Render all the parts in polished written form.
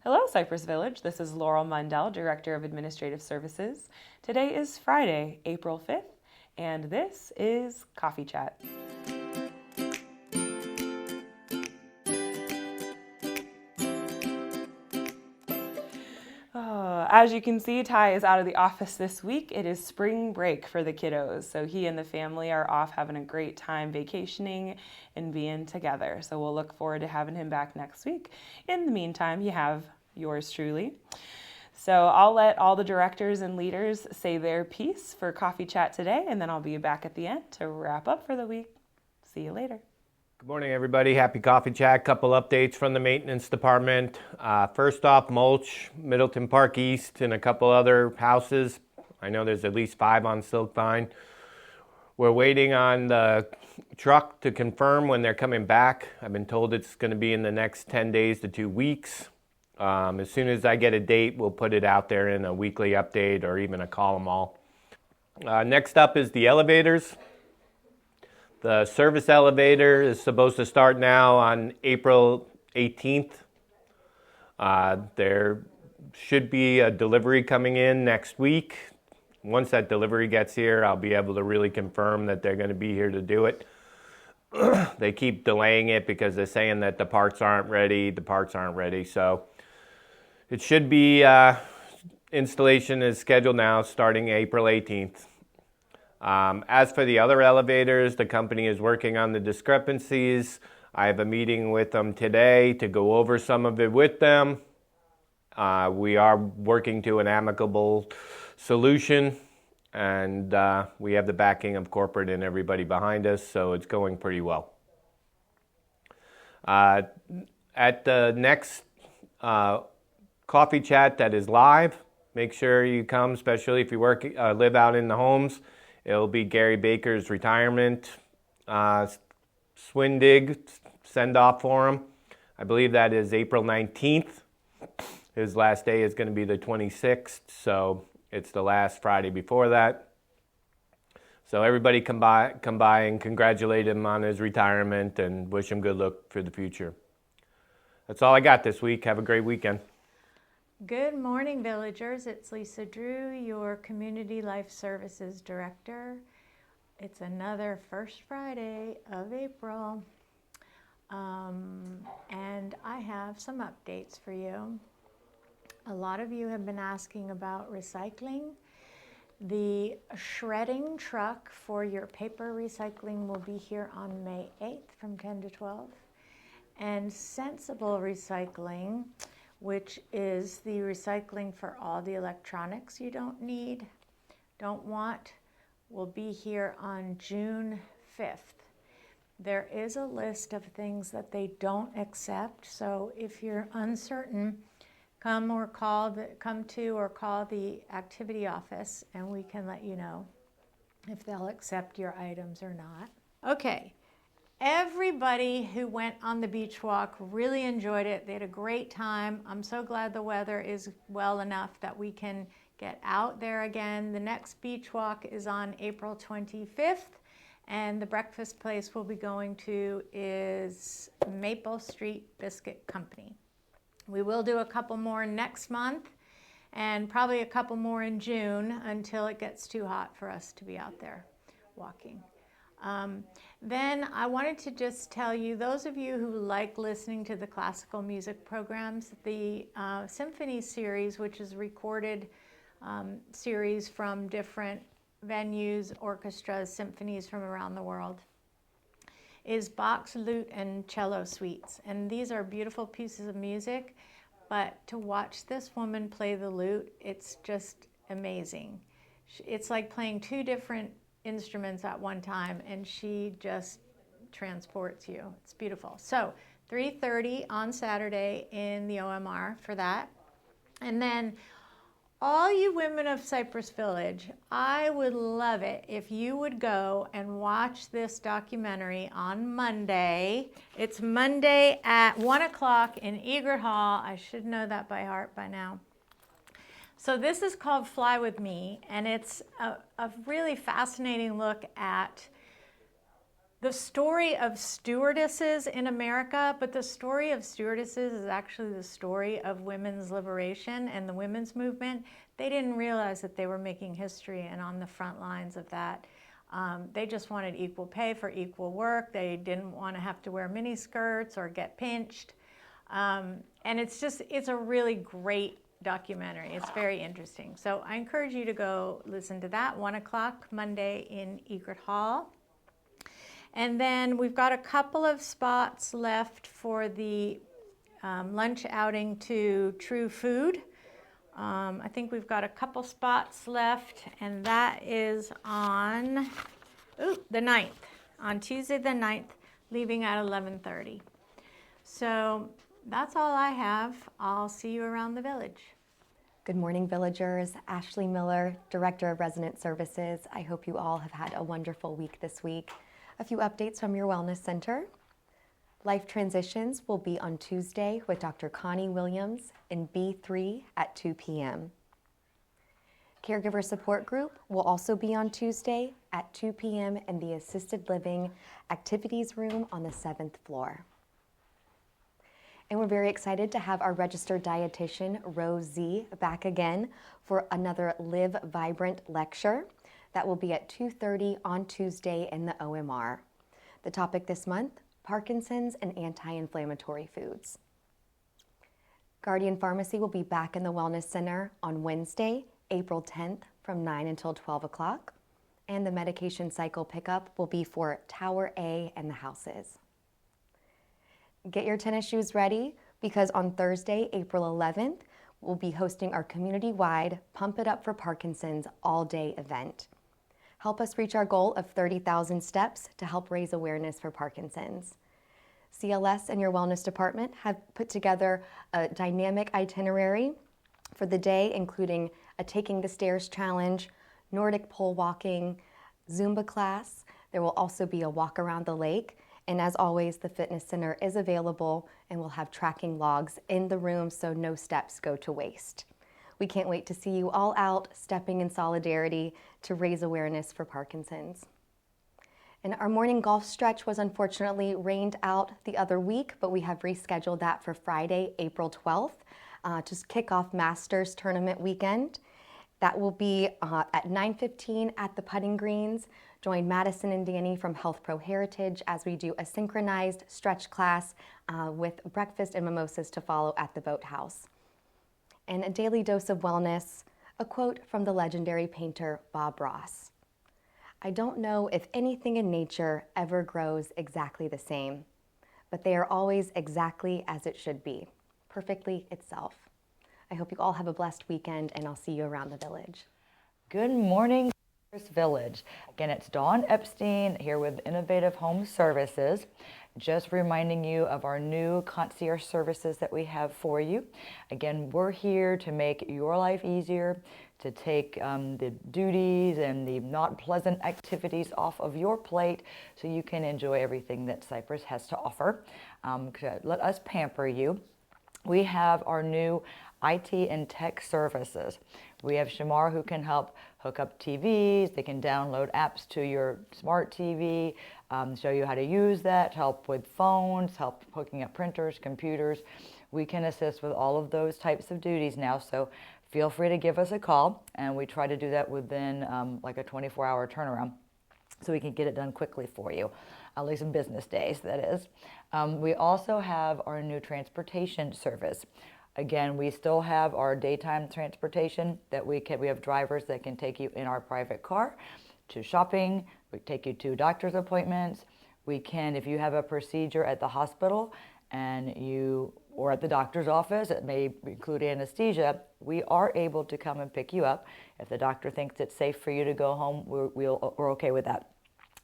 Hello, Cypress Village. This is Laurel Mundell, Director of Administrative Services. Today is Friday, April 5th, and this is Coffee Chat. As you can see, Ty is out of the office this week. It is spring break for the kiddos, so he and the family are off having a great time vacationing and being together. So we'll look forward to having him back next week. In the meantime, you have yours truly. So I'll let all the directors and leaders say their piece for Coffee Chat today, and then I'll be back at the end to wrap up for the week. See you later. Good morning, everybody. Happy Coffee Chat. Couple updates from the maintenance department. First off, mulch, Middleton Park East, and a couple other houses. I know there's at least 5 on Silkvine. We're waiting on the truck to confirm when they're coming back. I've been told it's going to be in the next 10 days to 2 weeks. As soon as I get a date, we'll put it out there in a weekly update or even a column all. Next up is the elevators. The service elevator is supposed to start now on April 18th. There should be a delivery coming in next week. Once that delivery gets here, I'll be able to really confirm that they're going to be here to do it. They keep delaying it because they're saying that the parts aren't ready. So it should be, installation is scheduled now starting April 18th. As for the other elevators, the company is working on the discrepancies. I have a meeting with them today to go over some of it with them. We are working to an amicable solution, and we have the backing of corporate and everybody behind us, so it's going pretty well. At the next Coffee Chat that is live, make sure you come, especially if you live out in the homes. It'll be Gary Baker's retirement swindig send-off for him. I believe that is April 19th. His last day is going to be the 26th, so it's the last Friday before that. So everybody come by and congratulate him on his retirement and wish him good luck for the future. That's all I got this week. Have a great weekend. Good morning, villagers. It's Lisa Drew, your Community Life Services Director. It's another first Friday of April, and I have some updates for you. A lot of you have been asking about recycling. The shredding truck for your paper recycling will be here on May 8th from 10 to 12. And Sensible Recycling, which is the recycling for all the electronics you don't need, don't want, will be here on June 5th. There is a list of things that they don't accept, so if you're uncertain, come to or call the activity office and we can let you know if they'll accept your items or not. Okay. Everybody who went on the beach walk really enjoyed it. They had a great time. I'm so glad the weather is well enough that we can get out there again. The next beach walk is on April 25th, and the breakfast place we'll be going to is Maple Street Biscuit Company. We will do a couple more next month and probably a couple more in June until it gets too hot for us to be out there walking. Then I wanted to just tell you, those of you who like listening to the classical music programs, the symphony series, which is a recorded series from different venues, orchestras, symphonies from around the world, is Bach's lute and cello suites. And these are beautiful pieces of music, but to watch this woman play the lute, it's just amazing. It's like playing 2 different instruments at one time, and she just transports you. It's beautiful. So 3:30 on Saturday in the OMR for that. And then all you women of Cypress Village, I would love it if you would go and watch this documentary on Monday. It's Monday at 1 o'clock in Egret Hall. I should know that by heart by now. So this is called Fly With Me, and it's a really fascinating look at the story of stewardesses in America, but the story of stewardesses is actually the story of women's liberation and the women's movement. They didn't realize that they were making history and on the front lines of that. They just wanted equal pay for equal work. They didn't want to have to wear mini skirts or get pinched. And it's a really great documentary. It's very interesting. So I encourage you to go listen to that, 1 o'clock Monday in Egret Hall. And then we've got a couple of spots left for the lunch outing to True Food. I think we've got a couple spots left, and that is on the 9th, on Tuesday the 9th, leaving at 11:30. So that's all I have. I'll see you around the village. Good morning, villagers. Ashley Miller, Director of Resident Services. I hope you all have had a wonderful week this week. A few updates from your Wellness Center. Life Transitions will be on Tuesday with Dr. Connie Williams in B3 at 2 p.m. Caregiver Support Group will also be on Tuesday at 2 p.m. in the Assisted Living Activities Room on the 7th floor. And we're very excited to have our registered dietitian, Rose Z, back again for another Live Vibrant lecture. That will be at 2:30 on Tuesday in the OMR. The topic this month, Parkinson's and anti-inflammatory foods. Guardian Pharmacy will be back in the Wellness Center on Wednesday, April 10th from 9 until 12 o'clock. And the medication cycle pickup will be for Tower A and the houses. Get your tennis shoes ready because on Thursday, April 11th, we'll be hosting our community-wide Pump It Up for Parkinson's all-day event. Help us reach our goal of 30,000 steps to help raise awareness for Parkinson's. CLS and your wellness department have put together a dynamic itinerary for the day, including a Taking the Stairs challenge, Nordic pole walking, Zumba class. There will also be a walk around the lake. And as always, the fitness center is available and we'll have tracking logs in the room so no steps go to waste. We can't wait to see you all out stepping in solidarity to raise awareness for Parkinson's. And our morning golf stretch was unfortunately rained out the other week, but we have rescheduled that for Friday, April 12th, to kick off Masters Tournament weekend. That will be at 9:15 at the putting greens. Join Madison and Danny from Health Pro Heritage as we do a synchronized stretch class with breakfast and mimosas to follow at the boathouse. And a daily dose of wellness, a quote from the legendary painter Bob Ross. I don't know if anything in nature ever grows exactly the same, but they are always exactly as it should be, perfectly itself. I hope you all have a blessed weekend, and I'll see you around the village. Good morning, Village. Again, it's Dawn Epstein here with Innovative Home Services. Just reminding you of our new concierge services that we have for you. Again, we're here to make your life easier, to take the duties and the not pleasant activities off of your plate so you can enjoy everything that Cypress has to offer. Let us pamper you. We have our new IT and tech services. We have Shamar who can help hook up TVs. They can download apps to your smart TV, show you how to use that, help with phones, help hooking up printers, computers. We can assist with all of those types of duties now, so feel free to give us a call, and we try to do that within like a 24-hour turnaround so we can get it done quickly for you, at least in business days, that is. We also have our new transportation service. Again, we still have our daytime transportation that we have drivers that can take you in our private car to shopping. We take you to doctor's appointments. We can, if you have a procedure at the hospital or at the doctor's office, it may include anesthesia, we are able to come and pick you up. If the doctor thinks it's safe for you to go home, we're okay with that.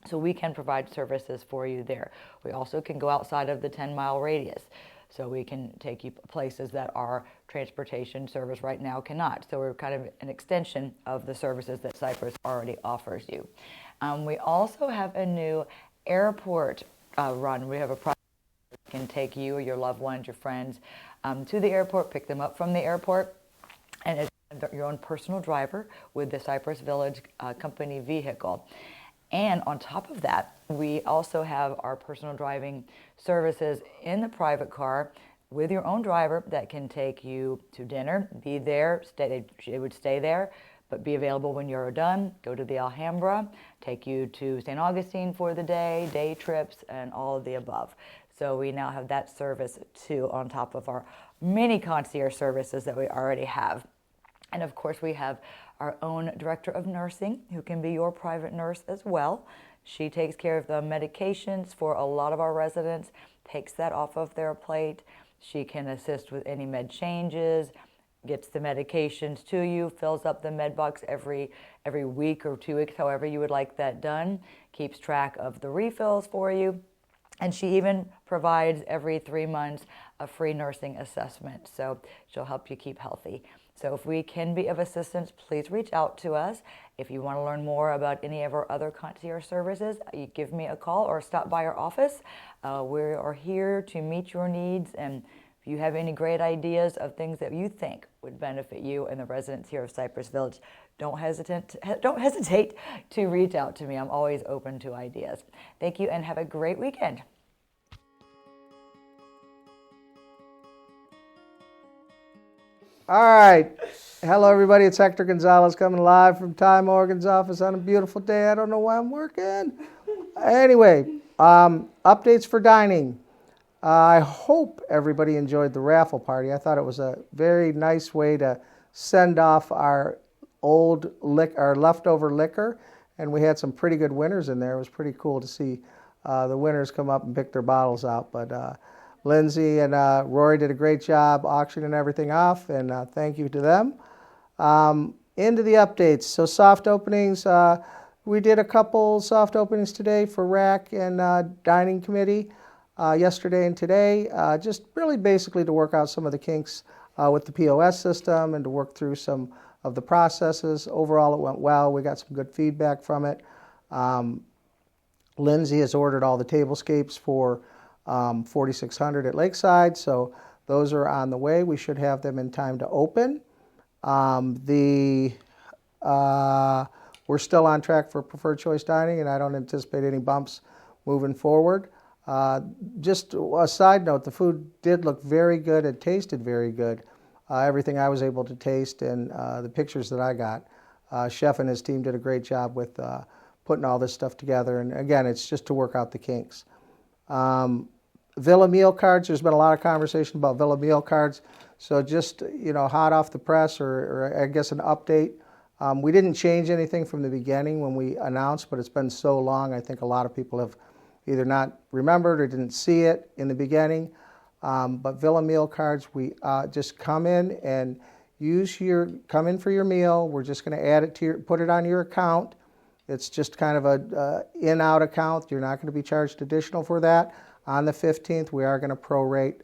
So we can provide services for you there. We also can go outside of the 10-mile radius. So we can take you places that our transportation service right now cannot. So we're kind of an extension of the services that Cypress already offers you. We also have a new airport run. We have a project that can take you or your loved ones, your friends, to the airport, pick them up from the airport, and it's your own personal driver with the Cypress Village company vehicle. And on top of that, we also have our personal driving services in the private car with your own driver that can take you to dinner, be there, it would stay there, but be available when you're done, go to the Alhambra, take you to St. Augustine for the day trips, and all of the above. So we now have that service too on top of our many concierge services that we already have. And of course, we have our own director of nursing who can be your private nurse as well. She takes care of the medications for a lot of our residents, takes that off of their plate. She can assist with any med changes, gets the medications to you, fills up the med box every week or 2 weeks, however you would like that done, keeps track of the refills for you. And she even provides every 3 months a free nursing assessment. So she'll help you keep healthy. So if we can be of assistance, please reach out to us. If you want to learn more about any of our other concierge services, you give me a call or stop by our office. We are here to meet your needs, and if you have any great ideas of things that you think would benefit you and the residents here of Cypress Village, don't hesitate to reach out to me. I'm always open to ideas. Thank you and have a great weekend. All right. Hello, everybody. It's Hector Gonzalez coming live from Ty Morgan's office on a beautiful day. I don't know why I'm working. Anyway, updates for dining. I hope everybody enjoyed the raffle party. I thought it was a very nice way to send off our our leftover liquor, and we had some pretty good winners in there. It was pretty cool to see the winners come up and pick their bottles out. But Lindsay and Rory did a great job auctioning everything off, and thank you to them. Into the updates. So soft openings, we did a couple soft openings today for RAC and Dining Committee yesterday and today, just really basically to work out some of the kinks with the POS system and to work through some of the processes. Overall, it went well. We got some good feedback from it. Lindsay has ordered all the tablescapes for 4600 at Lakeside, so those are on the way. We should have them in time to open. We're still on track for preferred choice dining, and I don't anticipate any bumps moving forward. Just a side note, the food did look very good. It tasted very good. Everything I was able to taste and the pictures that I got. Chef and his team did a great job with putting all this stuff together. And again, it's just to work out the kinks. Villa meal cards, there's been a lot of conversation about Villa meal cards. So just, hot off the press or I guess an update. We didn't change anything from the beginning when we announced, but it's been so long, I think a lot of people have either not remembered or didn't see it in the beginning. But Villa meal cards, we just come in and come in for your meal. We're just going to add it to put it on your account. It's just kind of a in-out account. You're not going to be charged additional for that. On the 15th, we are going to prorate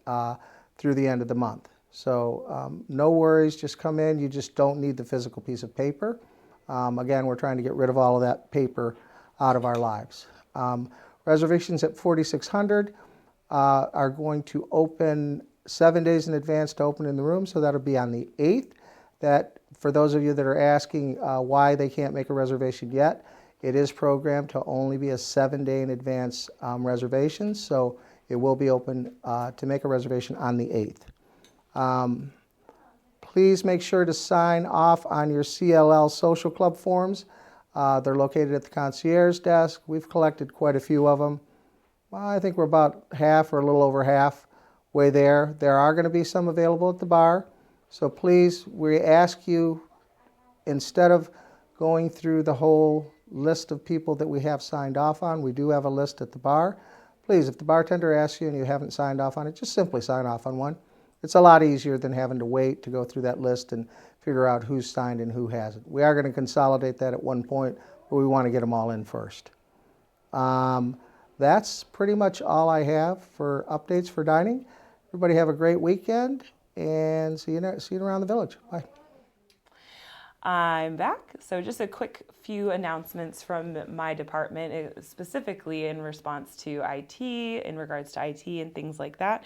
through the end of the month. So no worries, just come in. You just don't need the physical piece of paper. Again, we're trying to get rid of all of that paper out of our lives. Reservations at 4600 are going to open 7 days in advance to open in the room, so that'll be on the 8th. That, for those of you that are asking why they can't make a reservation yet, it is programmed to only be a 7-day in advance reservation, so it will be open to make a reservation on the 8th. Please make sure to sign off on your CLL Social Club forms. They're located at the concierge desk. We've collected quite a few of them. Well, I think we're about half or a little over halfway there. There are going to be some available at the bar. So please, we ask you, instead of going through the whole list of people that we have signed off on, we do have a list at the bar. Please, if the bartender asks you and you haven't signed off on it, just simply sign off on one. It's a lot easier than having to wait to go through that list and figure out who's signed and who hasn't. We are going to consolidate that at one point, but we want to get them all in first. That's pretty much all I have for updates for dining. Everybody have a great weekend, and see you around the village. Bye. I'm back. So just a quick few announcements from my department, specifically in response to IT, in regards to IT and things like that.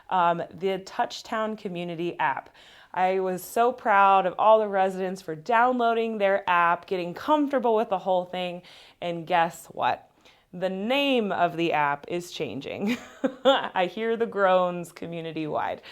The Touchtown Community app. I was so proud of all the residents for downloading their app, getting comfortable with the whole thing, and guess what? The name of the app is changing. I hear the groans community-wide.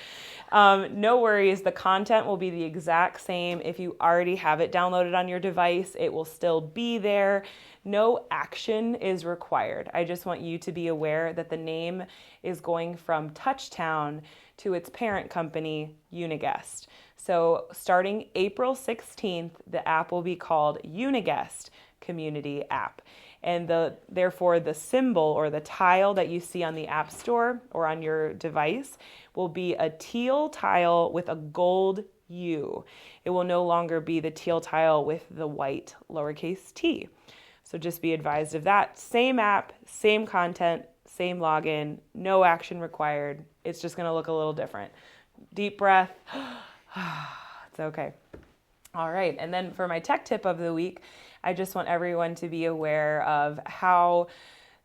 No worries, the content will be the exact same. If you already have it downloaded on your device, it will still be there. No action is required. I just want you to be aware that the name is going from Touchtown to its parent company, Uniguest. So starting April 16th, the app will be called Uniguest Community App. And therefore the symbol or the tile that you see on the App Store or on your device will be a teal tile with a gold U. It will no longer be the teal tile with the white lowercase t. So just be advised of that. Same app, same content, same login, no action required. It's just going to look a little different. Deep breath. It's okay. All right. And then for my tech tip of the week, I just want everyone to be aware of how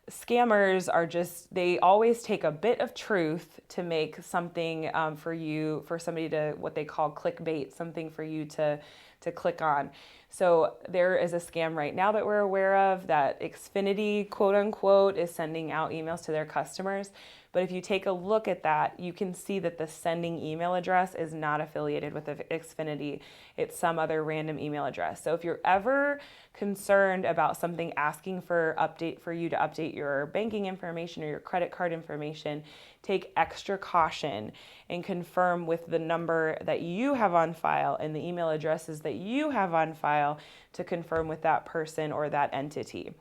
scammers are they always take a bit of truth to make something for somebody to, what they call clickbait, something for you to click on. So there is a scam right now that we're aware of that Xfinity, quote unquote, is sending out emails to their customers. But if you take a look at that, you can see that the sending email address is not affiliated with Xfinity. It's some other random email address. So if you're ever concerned about something asking for you to update your banking information or your credit card information, take extra caution and confirm with the number that you have on file and the email addresses that you have on file to confirm with that person or that entity.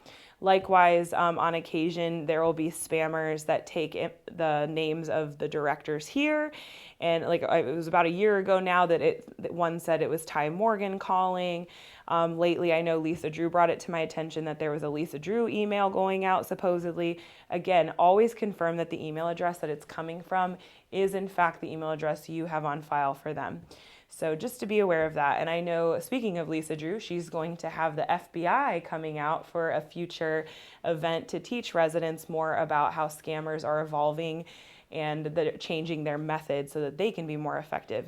Likewise, on occasion, there will be spammers that take the names of the directors here. And it was about a year ago now that one said it was Ty Morgan calling. Lately, I know Lisa Drew brought it to my attention that there was a Lisa Drew email going out supposedly. Again, always confirm that the email address that it's coming from is in fact the email address you have on file for them. So just to be aware of that. And I know, speaking of Lisa Drew, she's going to have the FBI coming out for a future event to teach residents more about how scammers are evolving and changing their methods so that they can be more effective.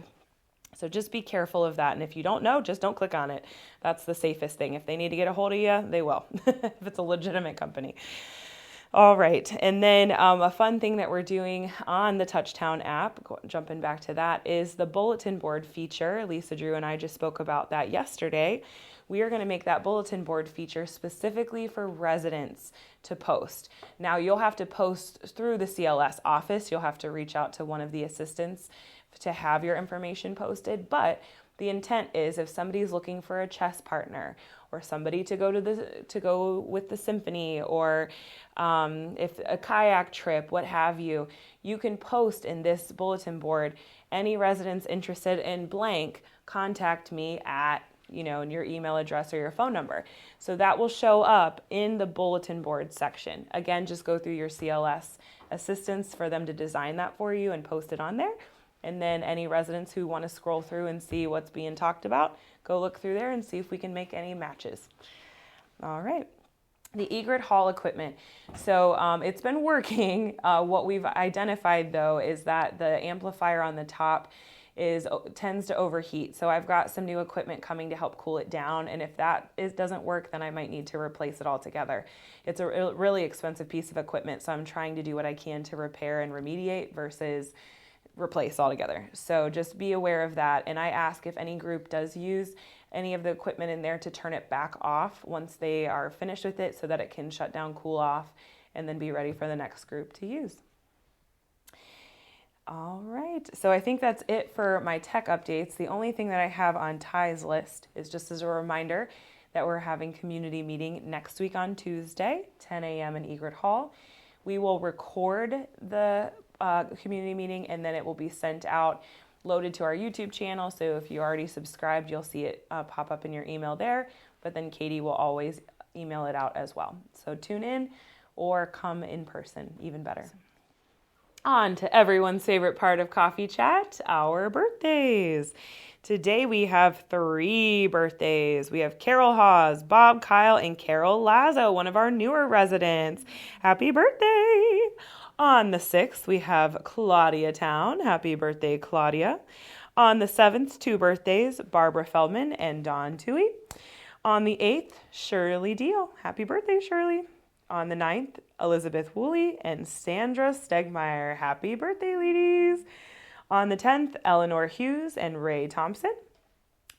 So just be careful of that. And if you don't know, just don't click on it. That's the safest thing. If they need to get a hold of you, they will, if it's a legitimate company. All right, and then a fun thing that we're doing on the Touchtown app, jumping back to that, is the bulletin board feature. Lisa Drew and I just spoke about that yesterday. We are going to make that bulletin board feature specifically for residents to post. Now, you'll have to post through the CLS office. You'll have to reach out to one of the assistants to have your information posted, but the intent is if somebody's looking for a chess partner or somebody to go with the symphony or if a kayak trip, what have you, you can post in this bulletin board, any residents interested in blank, contact me at, in your email address or your phone number. So that will show up in the bulletin board section. Again, just go through your CLS assistants for them to design that for you and post it on there. And then any residents who want to scroll through and see what's being talked about, go look through there and see if we can make any matches. All right. The Egret Hall equipment. So it's been working. What we've identified, though, is that the amplifier on the top tends to overheat. So I've got some new equipment coming to help cool it down. And if that doesn't work, then I might need to replace it altogether. It's a really expensive piece of equipment. So I'm trying to do what I can to repair and remediate versus replace altogether. So just be aware of that. And I ask if any group does use any of the equipment in there to turn it back off once they are finished with it so that it can shut down, cool off, and then be ready for the next group to use. All right, so I think that's it for my tech updates. The only thing that I have on Ty's list is just as a reminder that we're having community meeting next week on Tuesday, 10 a.m. in Egret Hall. We will record the community meeting and then it will be sent out, loaded to our YouTube channel. So if you already subscribed, you'll see it pop up in your email there, but then Katie will always email it out as well. So tune in or come in person, even better. On to everyone's favorite part of Coffee Chat, our birthdays. Today we have 3 birthdays. We have Carol Hawes, Bob Kyle, and Carol Lazo, one of our newer residents. Happy birthday! On the 6th, we have Claudia Town. Happy birthday, Claudia. On the 7th, 2 birthdays, Barbara Feldman and Dawn Toohey. On the 8th, Shirley Deal. Happy birthday, Shirley. On the 9th, Elizabeth Woolley and Sandra Stegmeyer. Happy birthday, ladies. On the 10th, Eleanor Hughes and Ray Thompson.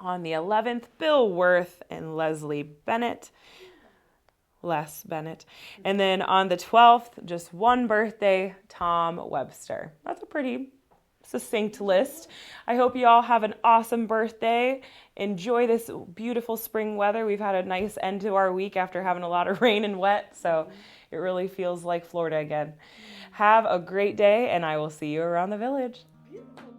On the 11th, Bill Worth and Leslie Bennett. Les Bennett. And then on the 12th, just 1 birthday, Tom Webster. That's a pretty succinct list. I hope you all have an awesome birthday. Enjoy this beautiful spring weather. We've had a nice end to our week after having a lot of rain and wet, so it really feels like Florida again. Have a great day, and I will see you around the village. Beautiful.